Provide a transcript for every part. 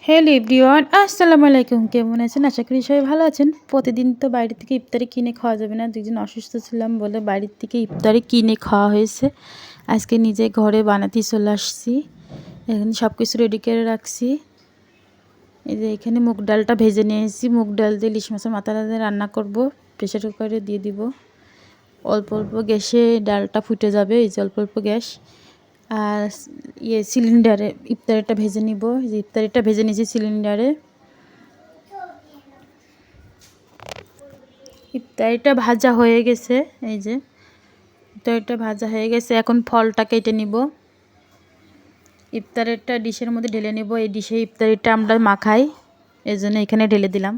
Hello everyone, আসসালামু আলাইকুম। কেমন আছেন? আশা করি সবাই ভালো আছেন। প্রতিদিন তো বাইরে থেকে ইফতারি কিনে খাওয়া যাবে না। দুদিন অসুস্থ ছিলাম বলে বাইরের থেকে ইফতারি কিনে খাওয়া হয়েছে। আজকে নিজে ঘরে বানাতেই চলে আসছি। এখানে সব কিছু রেডি করে রাখছি। এই যে এখানে মুগ ডালটা ভেজে নিয়ে এসেছি। মুগ ডাল দিয়ে ইলিশ মাছের মাথা দিয়ে রান্না করব। প্রেসার কুকারে দিয়ে দিব। অল্প অল্প গ্যাসে ডালটা ফুটে যাবে। এই যে অল্প অল্প গ্যাস। আর সিলিন্ডারে ইফতারিটা ভেজে নিব। যে ইফতারিটা ভেজে নিয়েছি সিলিন্ডারে। ইফতারিটা ভাজা হয়ে গেছে। এই যে ইফতারিটা ভাজা হয়ে গেছে। এখন ফলটা কেটে নিব। ইফতারিটা ডিশের মধ্যে ঢেলে নিব। এই ডিশে ইফতারিটা আমরা মাখাই, এই জন্য এখানে ঢেলে দিলাম।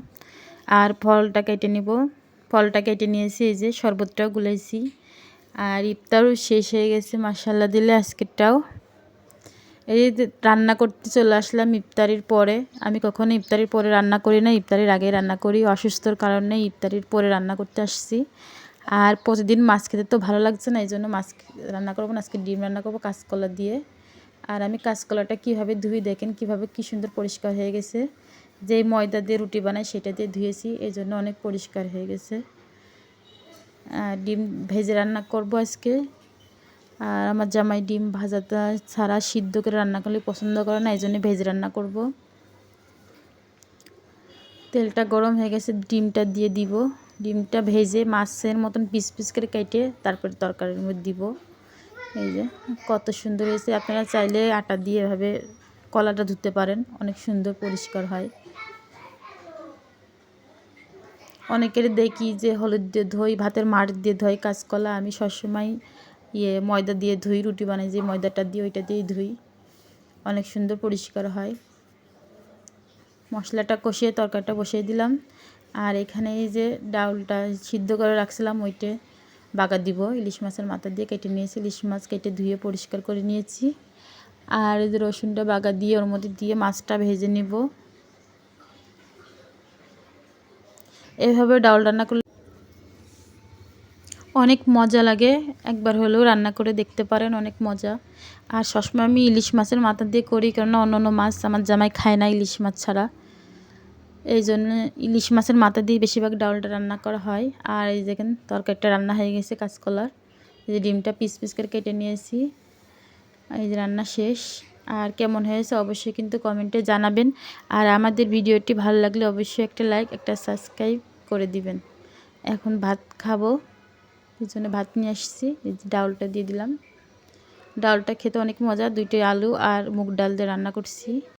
আর ফলটা কেটে নিব। ফলটা কেটে নিয়েছি। এই যে শরবতটাও গুলাইছি। আর ইফতারও শেষ হয়ে গেছে মাশাআল্লাহ দিলে আজকেরটাও। এই রান্না করতে চলে আসলাম ইফতারির পরে। আমি কখনো ইফতারির পরে রান্না করি না, ইফতারির আগে রান্না করি। অসুস্থর কারণে ইফতারির পরে রান্না করতে আসছি। আর প্রতিদিন মাছ খেতে তো ভালো লাগছে না, এই জন্য মাছ রান্না করবো না। আজকে ডিম রান্না করবো কাঁচকলা দিয়ে। আর আমি কাঁচকলাটা কীভাবে ধুই দেখেন, কীভাবে কী সুন্দর পরিষ্কার হয়ে গেছে। যেই ময়দা দিয়ে রুটি বানাই সেটা দিয়ে ধুয়েছি, এই জন্য অনেক পরিষ্কার হয়ে গেছে। ডিম ভেজে রান্না করব আজকে। আর আমার জামাই ডিম ভাজাটা ছাড়া সিদ্ধ করে রান্না করলে পছন্দ করে না, এই জন্য ভেজে রান্না করব। তেলটা গরম হয়ে গেছে, ডিমটা দিয়ে দিব। ডিমটা ভেজে মাছের মতন পিস পিস করে কেটে তারপরে তরকারির মধ্যে দিব। এই যে কত সুন্দর হয়েছে। আপনারা চাইলে আটা দিয়ে এভাবে কলাটা ধুতে পারেন, অনেক সুন্দর পরিষ্কার হয়। অনেকের দেখি যে হলুদ দিয়ে ধুই, ভাতের মাড় দিয়ে ধুই কাঁচকলা। আমি সবসময় ময়দা দিয়ে ধুই, রুটি বানাই যে ময়দাটা দিয়ে ওইটা দিয়েই ধুই, অনেক সুন্দর পরিষ্কার হয়। মশলাটা কষিয়ে তরকারিটা বসিয়ে দিলাম। আর এখানে এই যে ডাউলটা সিদ্ধ করে রাখছিলাম ওইটা বাগা দিব। ইলিশ মাছের মাথা দিয়ে কেটে নিয়েছি, ইলিশ মাছ কেটে ধুয়ে পরিষ্কার করে নিয়েছি। আর এই যে রসুনটা বাগা দিয়ে ওর মধ্যে দিয়ে মাছটা ভেজে নিব। এভাবে ডাউল রান্না করলে অনেক মজা লাগে। একবার হলেও রান্না করে দেখতে পারেন, অনেক মজা। আর সবসময় আমি ইলিশ মাছের মাথা দিয়ে করি, কেননা অন্য মাছ আমার জামাই খায় না ইলিশ মাছ ছাড়া। এই জন্য ইলিশ মাছের মাথা দিয়ে বেশিরভাগ ডাউলটা রান্না করা হয়। আর এই দেখেন তরকারিটা রান্না হয়ে গেছে কাঁচকলার। এই যে ডিমটা পিস পিস করে কেটে নিয়েছি। এই যে রান্না শেষ। আর কেমন হয়েছে অবশ্যই কিন্তু কমেন্টে জানাবেন। আর আমাদের ভিডিওটি ভালো লাগলে অবশ্যই একটা লাইক, একটা সাবস্ক্রাইব করে দিবেন। এখন ভাত খাবো, এই জন্য ভাত নিয়ে আসছি। এই যে ডাউলটা দিয়ে দিলাম। ডাউলটা খেতে অনেক মজা। 2টি আলু আর মুগ ডাল দিয়ে রান্না করছি।